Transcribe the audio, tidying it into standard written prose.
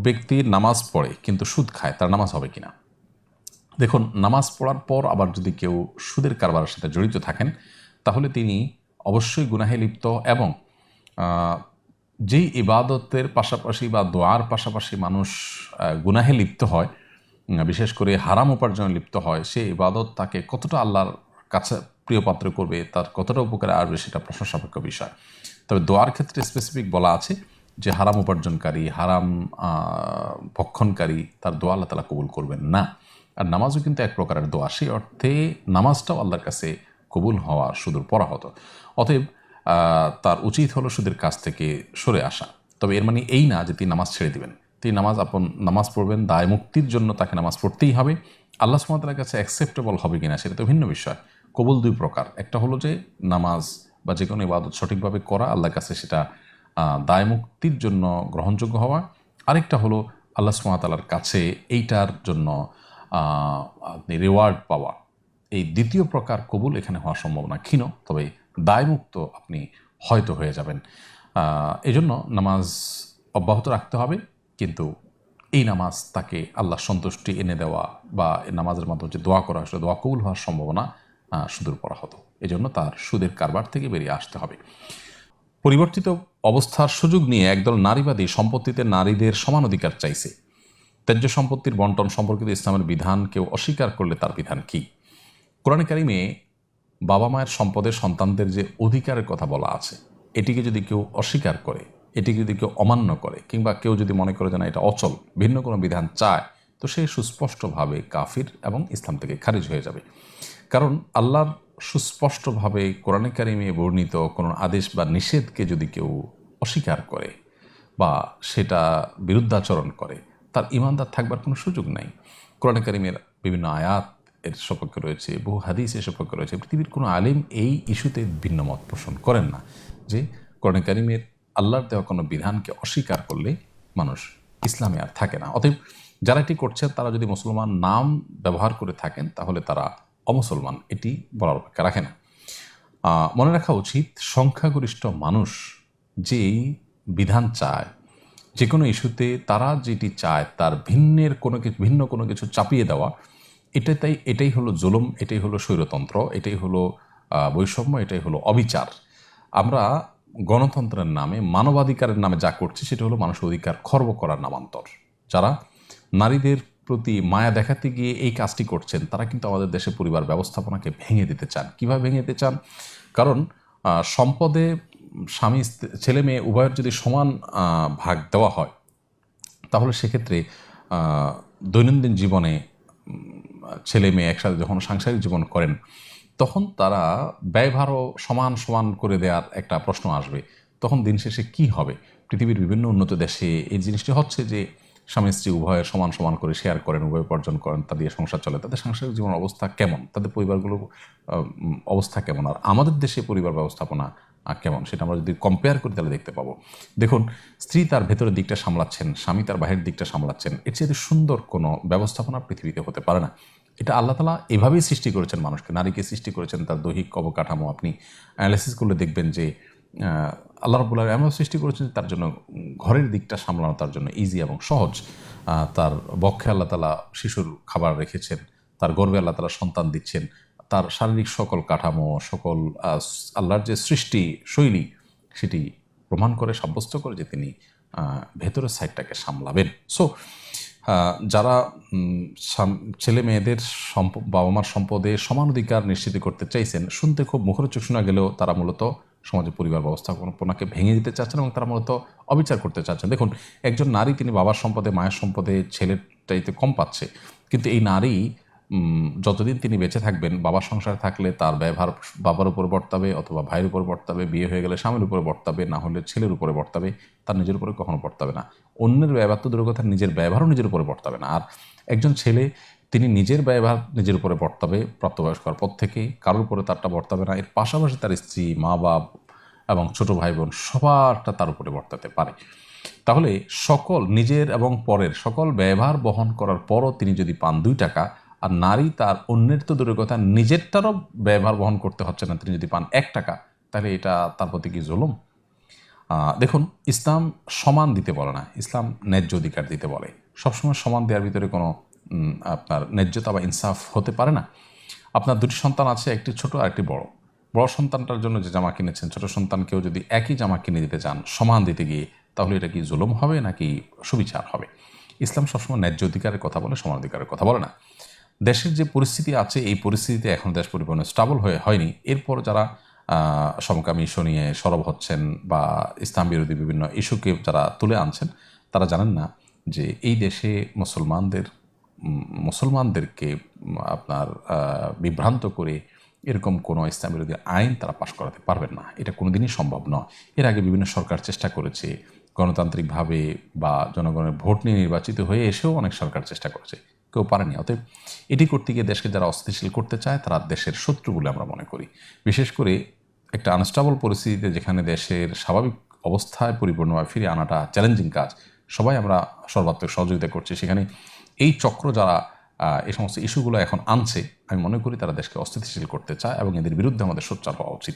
ব্যক্তি নামাজ পড়ে কিন্তু সুদ খায়, তার নামাজ হবে কিনা? দেখুন, নামাজ পড়ার পর আবার যদি কেউ সুদের কারবারের সাথে জড়িত থাকেন, তাহলে তিনি অবশ্যই গুনাহে লিপ্ত। এবং যেই ইবাদতের পাশাপাশি বা দোয়ার পাশাপাশি মানুষ গুনাহে লিপ্ত হয়, বিশেষ করে হারাম উপার্জনে লিপ্ত হয়, সে ইবাদত তাকে কতটা আল্লাহর কাছে প্রিয় পাত্র করবে, তার কতটা উপকারে আসবে, সেটা প্রশ্ন সাপেক্ষ বিষয়। তবে দোয়ার ক্ষেত্রে স্পেসিফিক বলা আছে যে হারাম উপার্জনকারী, হারাম ভক্ষণকারী, তার দোয়া আল্লাহ তাআলা কবুল করবেন না। আর নামাজও কিন্তু এক প্রকারের দোয়া, সেই অর্থে নামাজটাও আল্লাহর কাছে কবুল হওয়ার সুদূর পরাহত। অতএব তার উচিত হলো সুদের কাছ থেকে সরে আসা। তবে এর মানে এই না যে তিনি নামাজ ছেড়ে দিবেন। তিনি নামাজ পড়বেন, দায় মুক্তির জন্য তাকে নামাজ পড়তেই হবে। আল্লাহ সুবহানাহু ওয়া তাআলার কাছে অ্যাকসেপ্টেবল হবে কিনা সেটা তো ভিন্ন বিষয়। কবুল দুই প্রকার, একটা হলো যে নামাজ বা যে কোনো ইবাদত সঠিকভাবে করা, আল্লাহর কাছে সেটা দায় মুক্তির জন্য গ্রহণযোগ্য হওয়া। আরেকটা হলো আল্লাহ সুবহানাহু ওয়া তাআলার কাছে এইটার জন্য আপনি রিওয়ার্ড পাওয়া। এই দ্বিতীয় প্রকার কবুল এখানে হওয়ার সম্ভাবনা ক্ষীণ, তবে দায়মুক্ত আপনি হয়তো হয়ে যাবেন। এই জন্য নামাজ অব্যাহত রাখতে হবে, কিন্তু এই নামাজ তাকে আল্লাহ সন্তুষ্টি এনে দেওয়া বা নামাজের মাধ্যমে যে দোয়া করা আসলে দোয়া কবুল হওয়ার সম্ভাবনা সুদূর পরাহত। এই জন্য তার সুদের কারবার থেকে বেরিয়ে আসতে হবে। পরিবর্তিত অবস্থার সুযোগ নিয়ে একদল নারীবাদী সম্পত্তিতে নারীদের সমান অধিকার চাইছে। ত্যায্য সম্পত্তির বন্টন সম্পর্কিত ইসলামের বিধান কেউ অস্বীকার করলে তার বিধান কি? কোরআনে কারিমে বাবা মায়ের সম্পদে সন্তানদের যে অধিকারের কথা বলা আছে, এটিকে যদি কেউ অস্বীকার করে, এটিকে যদি কেউ অমান্য করে, কিংবা কেউ যদি মনে করে যে না এটা অচল, ভিন্ন কোনো বিধান চায়, তো সে সুস্পষ্টভাবে কাফির এবং ইসলাম থেকে খারিজ হয়ে যাবে। কারণ আল্লাহর সুস্পষ্টভাবে কোরআনে কারিমে বর্ণিত কোনো আদেশ বা নিষেধকে যদি কেউ অস্বীকার করে বা সেটা বিরুদ্ধাচরণ করে, তার ইমানদার থাকবার কোনো সুযোগ নাই। কোরআনে কারিমের বিভিন্ন আয়াত এর সপক্ষে রয়েছে, বহু হাদিস এর সপক্ষে রয়েছে। পৃথিবীর কোনো আলেম এই ইস্যুতে ভিন্ন মত পোষণ করেন না যে কোরআনে কারিমের আল্লাহর দেওয়া কোনো বিধানকে অস্বীকার করলে মানুষ ইসলামে আর থাকে না। অতএব যারা এটি করছেন তারা যদি মুসলমান নাম ব্যবহার করে থাকেন তাহলে তারা অমুসলমান, এটি বলার অপেক্ষা রাখে না। মনে রাখা উচিত, সংখ্যাগরিষ্ঠ মানুষ যেই বিধান চায়, যে কোনো ইস্যুতে তারা যেটি চায় তার ভিন্ন কোনো কিছু চাপিয়ে দেওয়া, এটাই হলো জুলুম, এটাই হলো স্বৈরতন্ত্র, এটাই হলো বৈষম্য, এটাই হলো অবিচার। আমরা গণতন্ত্রের নামে, মানবাধিকারের নামে যা করছি সেটা হলো মানুষের অধিকার খর্ব করার নামান্তর। যারা নারীদের প্রতি মায়া দেখাতে গিয়ে এই কাজটি করছেন, তারা কিন্তু আমাদের দেশে পরিবার ব্যবস্থাপনাকে ভেঙে দিতে চান। কিভাবে ভেঙে দিতে চান? কারণ সম্পদে স্বামী ছেলে মেয়ে উভয়ের যদি সমান ভাগ দেওয়া হয়, তাহলে সেক্ষেত্রে দৈনন্দিন জীবনে ছেলে মেয়ে একসাথে যখন সাংসারিক জীবন করেন, তখন তারা ব্যয়ভারও সমান সমান করে দেওয়ার একটা প্রশ্ন আসবে। তখন দিন শেষে কী হবে? পৃথিবীর বিভিন্ন উন্নত দেশে এই জিনিসটি হচ্ছে যে স্বামী স্ত্রী উভয়ে সমান সমান করে শেয়ার করেন, উভয় উপার্জন করেন, তা দিয়ে সংসার চলে। তাদের সাংসারিক জীবনের অবস্থা কেমন, তাদের পরিবারগুলোর অবস্থা কেমন, আর আমাদের দেশে পরিবার ব্যবস্থাপনা কেমন, সেটা আমরা যদি কম্পেয়ার করি তাহলে দেখতে পাবো। দেখুন, স্ত্রী তার ভেতরের দিকটা সামলাচ্ছেন, স্বামী তার বাহিরের দিকটা সামলাচ্ছেন, এর চেয়ে সুন্দর কোনো ব্যবস্থাপনা পৃথিবীতে হতে পারে না। এটা আল্লাহ তাআলা এভাবেই সৃষ্টি করেছেন মানুষকে, নারীকে সৃষ্টি করেছেন তার দৈহিক অবকাঠামো। আপনি অ্যানালাইসিস করলে দেখবেন যে আল্লাহ রাব্বুল আলামিন এমন সৃষ্টি করেছেন তার জন্য ঘরের দিকটা সামলানো তার জন্য ইজি এবং সহজ। তার বক্ষে আল্লাহ তাআলা শিশুর খাবার রেখেছেন, তার গর্ভে আল্লাহ তাআলা সন্তান দিচ্ছেন, তার শারীরিক সকল কাঠামো, সকল আল্লাহর যে সৃষ্টি শৈলী, সেটি প্রমাণ করে, সাব্যস্ত করে যে তিনি ভেতরের সাইডটাকে সামলাবেন। সো যারা ছেলে মেয়েদের বাবা মার সম্পদে সমান অধিকার নিশ্চিত করতে চাইছেন, শুনতে খুব মুখরোচক শোনা গেলেও তারা মূলত সমাজে পরিবার ব্যবস্থাপনাকে ভেঙে দিতে চাচ্ছেন এবং তারা মূলত অবিচার করতে চাচ্ছেন। দেখুন, একজন নারী তিনি বাবার সম্পদে, মায়ের সম্পদে ছেলের চাইতে কম পাচ্ছে, কিন্তু এই নারী যতদিন তিনি বেঁচে থাকবেন, বাবার সংসারে থাকলে তার ব্যয়ভার বাবার উপরে বর্তাবে, অথবা ভাইয়ের উপরে বর্তাবে, বিয়ে হয়ে গেলে স্বামীর উপরে বর্তাবে, না হলে ছেলের উপরে বর্তাবে, তার নিজের উপরে কখনো বর্তাবে না। অন্যের ব্যয়ভার তো দূরের কথা, নিজের ব্যয়ভারও নিজের উপরে বর্তাবে না। আর একজন ছেলে তিনি নিজের ব্যয়ভার নিজের উপরে বর্তাবে প্রাপ্তবয়স্ক হওয়ার পর থেকে, কারোর উপরে তারটা বর্তাবে না। এর পাশাপাশি তার স্ত্রী, মা বাপ এবং ছোট ভাই বোন সবারটা তার উপরে বর্তাতে পারে। তাহলে সকল নিজের এবং পরের সকল ব্যয়ভার বহন করার পরও তিনি যদি পান 2 টাকা, আর নারী তার অন্যের তো দূরের কথা নিজেরটারও ব্যয়ভার বহন করতে হচ্ছে না, তিনি যদি পান 1 টাকা, তাহলে এটা তার প্রতি কি জুলুম? দেখুন, ইসলাম সমান দিতে বলে না, ইসলাম ন্যায্য অধিকার দিতে বলে। সবসময় সমান দেওয়ার ভিতরে কোনো আপনার ন্যায্যতা বা ইনসাফ হতে পারে না। আপনার দুটি সন্তান আছে, একটি ছোট আর একটি বড়। বড় সন্তানটার জন্য যে জামা কিনেছেন, ছোট সন্তানকেও যদি একই জামা কিনে দিতে চান সমান দিতে গিয়ে, তাহলে এটা কি জুলুম হবে নাকি সুবিচার হবে? ইসলাম সবসময় ন্যায্য অধিকারের কথা বলে, সমান অধিকারের কথা বলে না। দেশের যে পরিস্থিতি আছে, এই পরিস্থিতিতে এখন দেশ পরিপূর্ণ স্টেবল হয়নি। এরপর যারা সমকামী ইস্যু নিয়ে সরব হচ্ছেন বা ইসলাম বিরোধী বিভিন্ন ইস্যুকে যারা তুলে আনছেন, তারা জানেন না যে এই দেশে মুসলমানদেরকে আপনার বিভ্রান্ত করে এরকম কোনো ইসলাম বিরোধী আইন তারা পাশ করাতে পারবেন না। এটা কোনোদিনই সম্ভব নয়। এর আগে বিভিন্ন সরকার চেষ্টা করেছে, গণতান্ত্রিকভাবে বা জনগণের ভোট নিয়ে নির্বাচিত হয়ে এসেও অনেক সরকার চেষ্টা করেছে, কেউ পারেনি। অতএব এটি করতে গিয়ে দেশকে যারা অস্থিতিশীল করতে চায় তারা দেশের শত্রু বলে আমরা মনে করি। বিশেষ করে একটা আনস্টেবল পরিস্থিতিতে, যেখানে দেশের স্বাভাবিক অবস্থায় পরিপূর্ণভাবে ফিরে আনাটা চ্যালেঞ্জিং কাজ, সবাই আমরা সর্বাত্মক সহযোগিতা করছি, সেখানে এই চক্র যারা এই সমস্ত ইস্যুগুলো এখন আনছে, আমি মনে করি তারা দেশকে অস্থিতিশীল করতে চায় এবং এদের বিরুদ্ধে আমাদের সোচ্চার হওয়া উচিত।